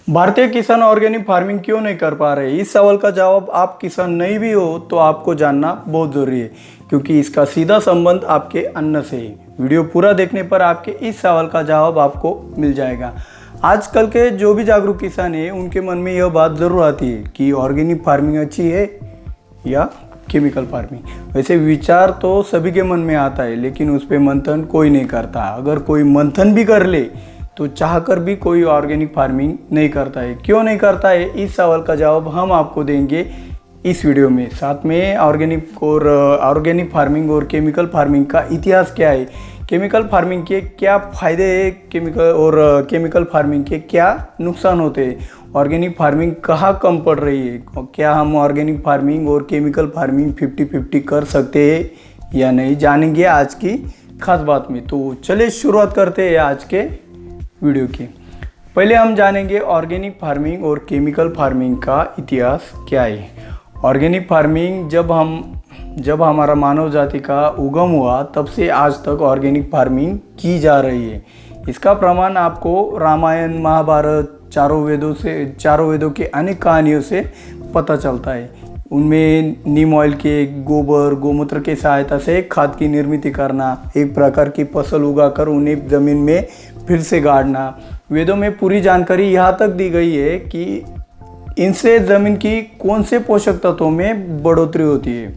भारतीय किसान organic farming क्यों नहीं कर पा रहे? इस सवाल का जवाब आप किसान नहीं भी हो तो आपको जानना बहुत ज़रूरी है, क्योंकि इसका सीधा संबंध आपके अन्न से है। वीडियो पूरा देखने पर आपके इस सवाल का जवाब आपको मिल जाएगा। आजकल के जो भी जागरूक किसान हैं उनके मन में यह बात ज़रूर आती है कि ऑर्गेनिक फार्मिंग अच्छी है या केमिकल फार्मिंग। वैसे विचार तो सभी के मन में आता है, लेकिन उस पर मंथन कोई नहीं करता। अगर कोई मंथन भी कर ले तो चाहकर भी कोई ऑर्गेनिक फार्मिंग नहीं करता है। क्यों नहीं करता है, इस सवाल का जवाब हम आपको देंगे इस वीडियो में। साथ में ऑर्गेनिक फार्मिंग और केमिकल फार्मिंग का इतिहास क्या है, केमिकल फार्मिंग के क्या फ़ायदे हैं, केमिकल फार्मिंग के क्या नुकसान होते हैं, ऑर्गेनिक फार्मिंग कहाँ कम पड़ रही है, क्या हम ऑर्गेनिक फार्मिंग और केमिकल फार्मिंग 50-50 कर सकते हैं या नहीं, जानेंगे आज की खास बात में। तो चलिए शुरुआत करते हैं आज के वीडियो की। पहले हम जानेंगे ऑर्गेनिक फार्मिंग और केमिकल फार्मिंग का इतिहास क्या है। ऑर्गेनिक फार्मिंग जब हमारा मानव जाति का उगम हुआ तब से आज तक ऑर्गेनिक फार्मिंग की जा रही है। इसका प्रमाण आपको रामायण, महाभारत, चारों वेदों के अनेक कहानियों से पता चलता है। उनमें नीम ऑयल के, गोबर, गोमूत्र के सहायता से खाद की निर्मित करना, एक प्रकार की फसल उगाकर उन्हें ज़मीन में फिर से गाड़ना। वेदों में पूरी जानकारी यहाँ तक दी गई है कि इनसे ज़मीन की कौन से पोषक तत्वों में बढ़ोतरी होती है।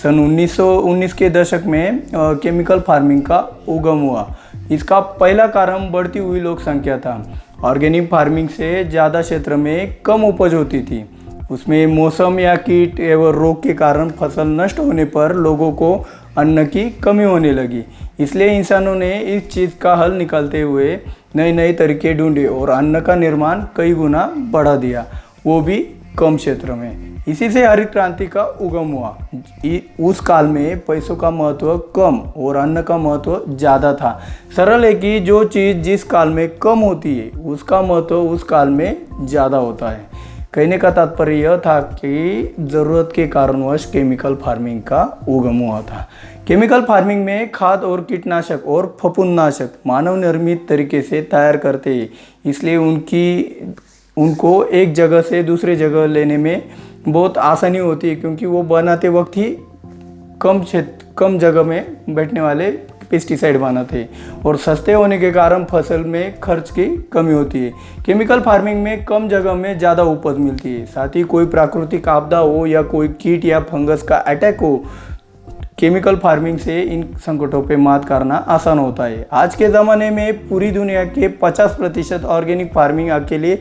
सन 1919 के दशक में केमिकल फार्मिंग का उगम हुआ। इसका पहला कारण बढ़ती हुई लोक संख्या था। ऑर्गेनिक फार्मिंग से ज़्यादा क्षेत्र में कम उपज होती थी। उसमें मौसम या कीट एवं रोग के कारण फसल नष्ट होने पर लोगों को अन्न की कमी होने लगी। इसलिए इंसानों ने इस चीज़ का हल निकालते हुए नए नए तरीके ढूंढे और अन्न का निर्माण कई गुना बढ़ा दिया, वो भी कम क्षेत्र में। इसी से हरित क्रांति का उगम हुआ। उस काल में पैसों का महत्व कम और अन्न का महत्व ज़्यादा था। सरल है कि जो चीज़ जिस काल में कम होती है उसका महत्व उस काल में ज़्यादा होता है। कहने का तात्पर्य यह था कि ज़रूरत के कारणवश केमिकल फार्मिंग का उगम हुआ था। केमिकल फार्मिंग में खाद और कीटनाशक और फफूंदनाशक मानव निर्मित तरीके से तैयार करते हैं, इसलिए उनको एक जगह से दूसरे जगह लेने में बहुत आसानी होती है, क्योंकि वो बनाते वक्त ही कम जगह में बैठने वाले पेस्टिसाइड बनाते हैं और सस्ते होने के कारण फसल में खर्च की कमी होती है। केमिकल फार्मिंग में कम जगह में ज़्यादा उपज मिलती है। साथ ही कोई प्राकृतिक आपदा हो या कोई कीट या फंगस का अटैक हो, केमिकल फार्मिंग से इन संकटों पे मात करना आसान होता है। आज के ज़माने में पूरी दुनिया के 50% ऑर्गेनिक फार्मिंग अकेले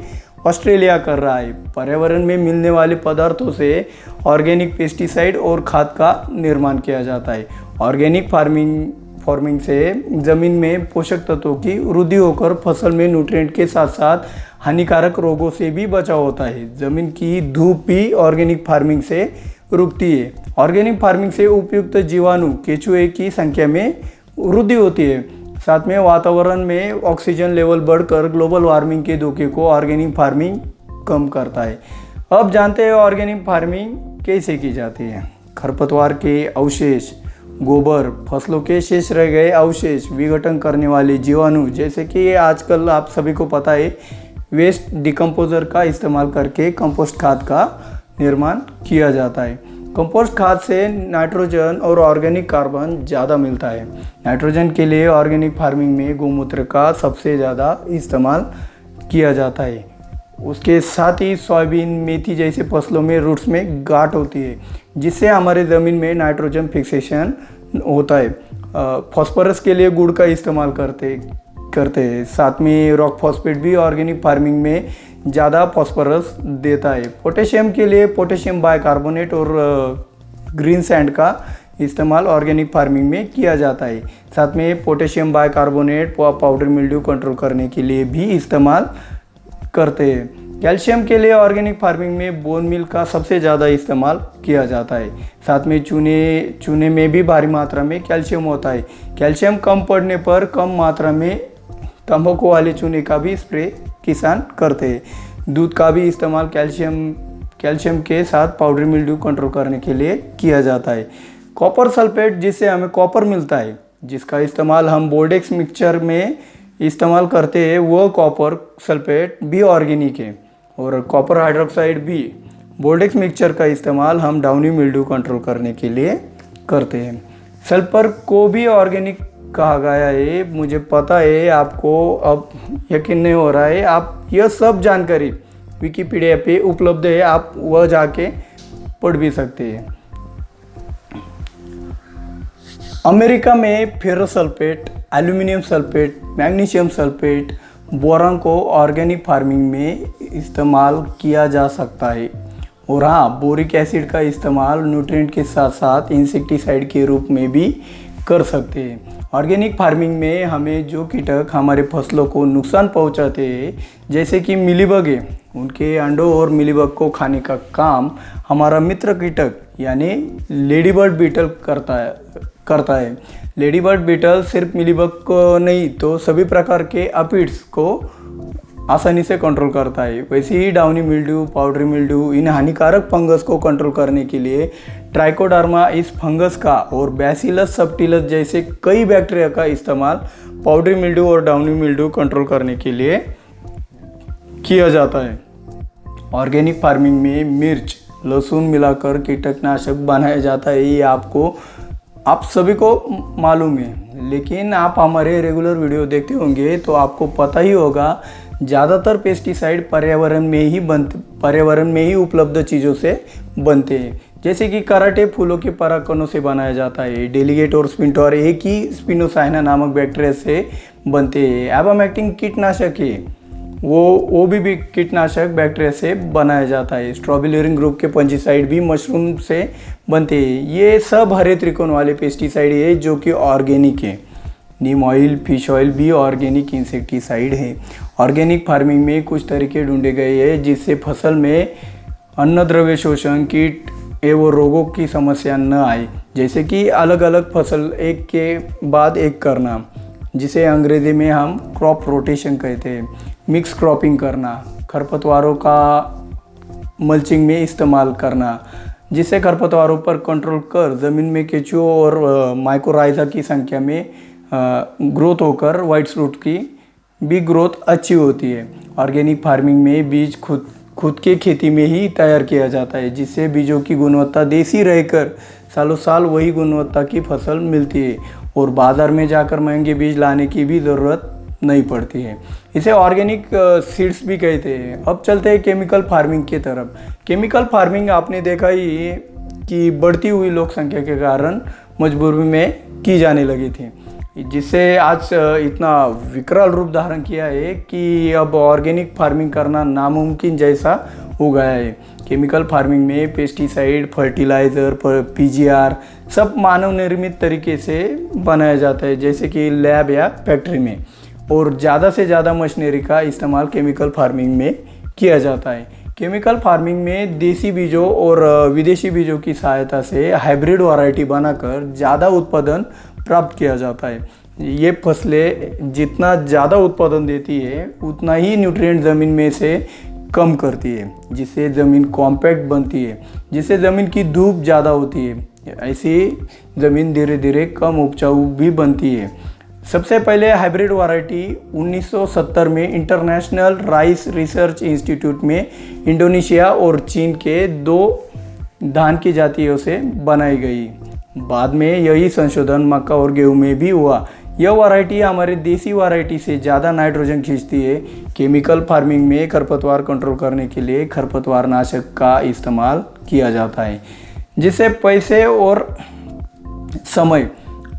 ऑस्ट्रेलिया कर रहा है। पर्यावरण में मिलने वाले पदार्थों से ऑर्गेनिक पेस्टिसाइड और खाद का निर्माण किया जाता है। ऑर्गेनिक फार्मिंग से ज़मीन में पोषक तत्वों की वृद्धि होकर फसल में न्यूट्रिएंट के साथ साथ हानिकारक रोगों से भी बचाव होता है। ज़मीन की धूप भी ऑर्गेनिक फार्मिंग से रुकती है। ऑर्गेनिक फार्मिंग से उपयुक्त जीवाणु, केंचुए की संख्या में वृद्धि होती है। साथ में वातावरण में ऑक्सीजन लेवल बढ़कर ग्लोबल वार्मिंग के धोखे को ऑर्गेनिक फार्मिंग कम करता है। अब जानते हैं ऑर्गेनिक फार्मिंग कैसे की जाती है। खरपतवार के अवशेष, गोबर, फसलों के शेष रह गए अवशेष, विघटन करने वाले जीवाणु, जैसे कि आजकल आप सभी को पता है वेस्ट डिकम्पोजर का इस्तेमाल करके कंपोस्ट खाद का निर्माण किया जाता है। कंपोस्ट खाद से नाइट्रोजन और ऑर्गेनिक कार्बन ज़्यादा मिलता है। नाइट्रोजन के लिए ऑर्गेनिक फार्मिंग में गोमूत्र का सबसे ज़्यादा इस्तेमाल किया जाता है। उसके साथ ही सोयाबीन, मेथी जैसे फसलों में रूट्स में गांठ होती है, जिससे हमारे ज़मीन में नाइट्रोजन फिक्सेशन होता है। फॉस्फोरस के लिए गुड़ का इस्तेमाल करते हैं। साथ में रॉक फॉस्फेट भी ऑर्गेनिक फार्मिंग में ज़्यादा फॉस्फोरस देता है। पोटेशियम के लिए पोटेशियम बाइकार्बोनेट और ग्रीन सैंड का इस्तेमाल ऑर्गेनिक फार्मिंग में किया जाता है। साथ में potassium bicarbonate powder mildew control करने के लिए भी इस्तेमाल करते हैं। कैल्शियम के लिए ऑर्गेनिक फार्मिंग में बोन मिल का सबसे ज़्यादा इस्तेमाल किया जाता है। साथ में चूने में भी भारी मात्रा में कैल्शियम होता है। कैल्शियम कम पड़ने पर कम मात्रा में तंबाकू वाले चूने का भी स्प्रे किसान करते हैं। दूध का भी इस्तेमाल कैल्शियम के साथ पाउडर मिल्ड्यू कंट्रोल करने के लिए किया जाता है। कॉपर सल्फेट, जिससे हमें कॉपर मिलता है, जिसका इस्तेमाल हम बोर्डेक्स मिक्सचर में इस्तेमाल करते हैं, वो कॉपर सल्फेट भी ऑर्गेनिक है। और कॉपर हाइड्रोक्साइड भी बोल्डेक्स मिक्सचर का इस्तेमाल हम डाउनी मिल्ड्यू कंट्रोल करने के लिए करते हैं। सल्फर को भी ऑर्गेनिक कहा गया है, मुझे पता है, आपको अब यकीन नहीं हो रहा है। आप यह सब जानकारी विकिपीडिया पे उपलब्ध है, आप वह जाके पढ़ भी सकते हैं। अमेरिका में ferrous sulphate, aluminium sulphate, magnesium sulphate, boron को ऑर्गेनिक फार्मिंग में इस्तेमाल किया जा सकता है। और हाँ, बोरिक एसिड का इस्तेमाल न्यूट्रिएंट के साथ साथ इंसेक्टिसाइड के रूप में भी कर सकते हैं। ऑर्गेनिक फार्मिंग में हमें जो कीटक हमारे फसलों को नुकसान पहुंचाते हैं, जैसे कि मिलीबग है, उनके अंडों और मिलीबग को खाने का काम हमारा मित्र कीटक यानी लेडीबर्ड बीटल करता है। लेडीबर्ड बीटल सिर्फ मिलीबग को नहीं तो सभी प्रकार के अपीड्स को आसानी से कंट्रोल करता है। वैसे ही डाउनी मिल्ड्यू, पाउडरी मिल्ड्यू, इन हानिकारक फंगस को कंट्रोल करने के लिए ट्राइकोडर्मा इस फंगस का और बैसिलस सबटिलस जैसे कई बैक्टीरिया का इस्तेमाल पाउडरी मिल्ड्यू और डाउनी मिल्ड्यू कंट्रोल करने के लिए किया जाता है। ऑर्गेनिक फार्मिंग में मिर्च, लहसुन मिलाकर कीटनाशक बनाया जाता है, ये आप सभी को मालूम है। लेकिन आप हमारे रेगुलर वीडियो देखते होंगे तो आपको पता ही होगा, ज़्यादातर पेस्टिसाइड पर्यावरण में ही उपलब्ध चीज़ों से बनते हैं। जैसे कि कराटे फूलों के परागकणों से बनाया जाता है। डेलीगेट और स्पिंटोर एक ही स्पिनोसाइना नामक बैक्टीरिया से बनते हैं। एबामेक्टिन कीटनाशक है, वो भी कीटनाशक बैक्टीरिया से बनाया जाता है। स्ट्रॉबेरी ग्रुप के पंजीसाइड भी मशरूम से बनते हैं। ये सब हरे त्रिकोण वाले पेस्टिसाइड है जो कि ऑर्गेनिक है। नीम ऑयल, फिश ऑयल भी ऑर्गेनिक इंसेक्टिसाइड है। ऑर्गेनिक फार्मिंग में कुछ तरीके ढूंढे गए हैं जिससे फसल में अन्नद्रव्य शोषण, कीट एवं रोगों की समस्या न आए। जैसे कि अलग अलग फसल एक के बाद एक करना, जिसे अंग्रेजी में हम क्रॉप रोटेशन कहते हैं। मिक्स क्रॉपिंग करना, खरपतवारों का मल्चिंग में इस्तेमाल करना, जिससे खरपतवारों पर कंट्रोल कर ज़मीन में केचुओं और माइकोराइजा की संख्या में ग्रोथ होकर वाइट फ्रूट की भी ग्रोथ अच्छी होती है। ऑर्गेनिक फार्मिंग में बीज खुद के खेती में ही तैयार किया जाता है, जिससे बीजों की गुणवत्ता देसी रहकर सालों साल वही गुणवत्ता की फसल मिलती है और बाज़ार में जाकर महंगे बीज लाने की भी ज़रूरत नहीं पड़ती है। इसे ऑर्गेनिक सीड्स भी कहते हैं। अब चलते हैं केमिकल फार्मिंग की तरफ। केमिकल फार्मिंग आपने देखा ही कि बढ़ती हुई लोक संख्या के कारण मजबूरी में की जाने लगी थी, जिससे आज इतना विकराल रूप धारण किया है कि अब ऑर्गेनिक फार्मिंग करना नामुमकिन जैसा हो गया है। केमिकल फार्मिंग में पेस्टिसाइड, फर्टिलाइज़र, पीजीआर सब मानव निर्मित तरीके से बनाया जाता है, जैसे कि लैब या फैक्ट्री में, और ज़्यादा से ज़्यादा मशीनरी का इस्तेमाल केमिकल फार्मिंग में किया जाता है। केमिकल फार्मिंग में देसी बीजों और विदेशी बीजों की सहायता से हाइब्रिड वैरायटी बनाकर ज़्यादा उत्पादन प्राप्त किया जाता है। ये फसलें जितना ज़्यादा उत्पादन देती है उतना ही न्यूट्रिएंट ज़मीन में से कम करती है, जिससे ज़मीन कॉम्पैक्ट बनती है, जिससे ज़मीन की धूप ज़्यादा होती है। ऐसी ज़मीन धीरे धीरे कम उपजाऊ भी बनती है। सबसे पहले हाइब्रिड वैरायटी 1970 में इंटरनेशनल राइस रिसर्च इंस्टीट्यूट में इंडोनेशिया और चीन के 2 धान की जातियों से बनाई गई। बाद में यही संशोधन मक्का और गेहूं में भी हुआ। यह वैरायटी हमारे देसी वैरायटी से ज़्यादा नाइट्रोजन खींचती है। केमिकल फार्मिंग में खरपतवार कंट्रोल करने के लिए खरपतवार नाशक का इस्तेमाल किया जाता है, जिससे पैसे और समय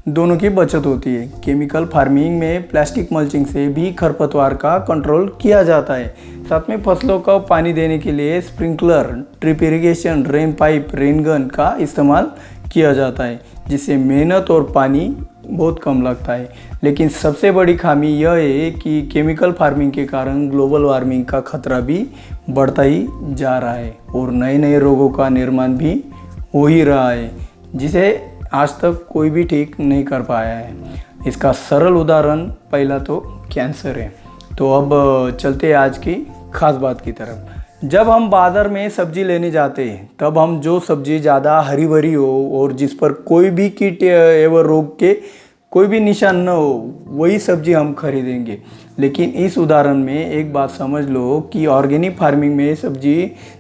दोनों की बचत होती है। केमिकल फार्मिंग में प्लास्टिक मल्चिंग से भी खरपतवार का कंट्रोल किया जाता है। साथ में फसलों को पानी देने के लिए sprinkler, drip irrigation, rain pipe, rain gun का इस्तेमाल किया जाता है, जिससे मेहनत और पानी बहुत कम लगता है। लेकिन सबसे बड़ी खामी यह है कि केमिकल फार्मिंग के कारण ग्लोबल वार्मिंग का खतरा भी बढ़ता ही जा रहा है और नए नए रोगों का निर्माण भी हो ही रहा है, जिसे आज तक कोई भी ठीक नहीं कर पाया है। इसका सरल उदाहरण पहला तो कैंसर है। तो अब चलते हैं आज की खास बात की तरफ। जब हम बाज़ार में सब्जी लेने जाते हैं तब हम जो सब्जी ज़्यादा हरी भरी हो और जिस पर कोई भी कीट एवं रोग के कोई भी निशान न हो वही सब्जी हम खरीदेंगे। लेकिन इस उदाहरण में एक बात समझ लो कि ऑर्गेनिक फार्मिंग में सब्जी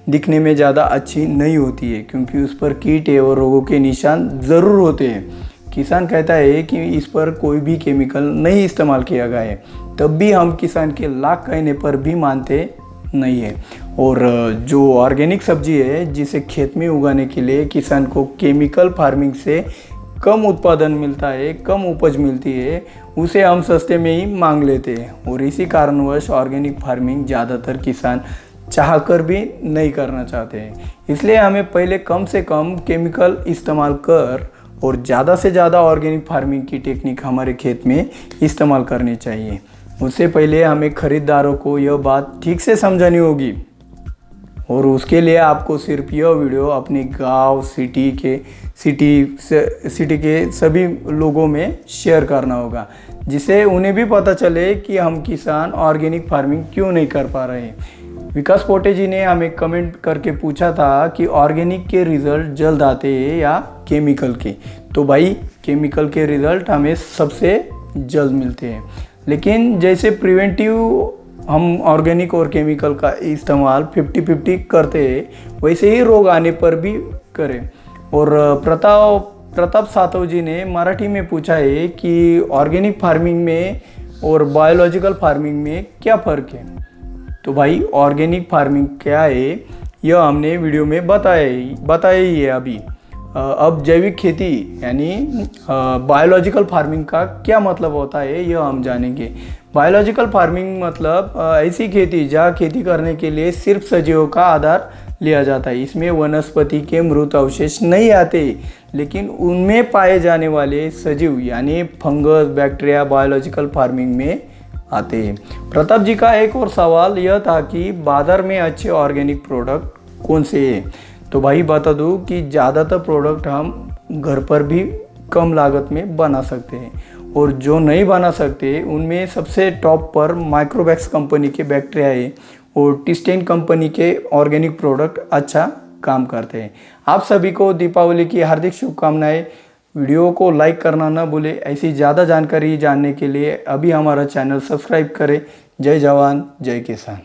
दिखने में ज़्यादा अच्छी नहीं होती है, क्योंकि उस पर कीट एवं रोगों के निशान ज़रूर होते हैं। किसान कहता है कि इस पर कोई भी केमिकल नहीं इस्तेमाल किया गया है, तब भी हम किसान के लाख कहने पर भी मानते नहीं है। और जो ऑर्गेनिक सब्जी है जिसे खेत में उगाने के लिए किसान को केमिकल फार्मिंग से कम उत्पादन मिलता है, कम उपज मिलती है, उसे हम सस्ते में ही मांग लेते हैं। और इसी कारणवश ऑर्गेनिक फार्मिंग ज़्यादातर किसान चाहकर भी नहीं करना चाहते हैं। इसलिए हमें पहले कम से कम केमिकल इस्तेमाल कर और ज़्यादा से ज़्यादा ऑर्गेनिक फार्मिंग की टेक्निक हमारे खेत में इस्तेमाल करनी चाहिए। उससे पहले हमें खरीदारों को यह बात ठीक से समझानी होगी, और उसके लिए आपको सिर्फ यह वीडियो अपने गांव, सिटी के सभी लोगों में शेयर करना होगा, जिससे उन्हें भी पता चले कि हम किसान ऑर्गेनिक फार्मिंग क्यों नहीं कर पा रहे हैं। विकास पोटे जी ने हमें कमेंट करके पूछा था कि ऑर्गेनिक के रिज़ल्ट जल्द आते हैं या केमिकल के। तो भाई केमिकल के रिज़ल्ट हमें सबसे जल्द मिलते हैं, लेकिन जैसे प्रिवेंटिव हम ऑर्गेनिक और केमिकल का इस्तेमाल 50-50 करते हैं, वैसे ही रोग आने पर भी करें। और प्रताप सातव जी ने मराठी में पूछा है कि ऑर्गेनिक फार्मिंग में और बायोलॉजिकल फार्मिंग में क्या फ़र्क है। तो भाई ऑर्गेनिक फार्मिंग क्या है यह हमने वीडियो में बताया ही है अभी। अब जैविक खेती यानी बायोलॉजिकल फार्मिंग का क्या मतलब होता है यह हम जानेंगे। बायोलॉजिकल फार्मिंग मतलब ऐसी खेती जहाँ खेती करने के लिए सिर्फ सजीवों का आधार लिया जाता है। इसमें वनस्पति के मृत अवशेष नहीं आते, लेकिन उनमें पाए जाने वाले सजीव यानी फंगस, बैक्टीरिया बायोलॉजिकल फार्मिंग में आते हैं। प्रताप जी का एक और सवाल यह था कि बाजार में अच्छे ऑर्गेनिक प्रोडक्ट कौन से हैं। तो भाई बता दूं कि ज़्यादातर प्रोडक्ट हम घर पर भी कम लागत में बना सकते हैं, और जो नहीं बना सकते उनमें सबसे टॉप पर माइक्रोवैक्स कंपनी के बैक्टीरिया है, और टिस्टेन कंपनी के ऑर्गेनिक प्रोडक्ट अच्छा काम करते हैं। आप सभी को दीपावली की हार्दिक शुभकामनाएं। वीडियो को लाइक करना न भूलें। ऐसी ज़्यादा जानकारी जानने के लिए अभी हमारा चैनल सब्सक्राइब करें। जय जवान जय किसान।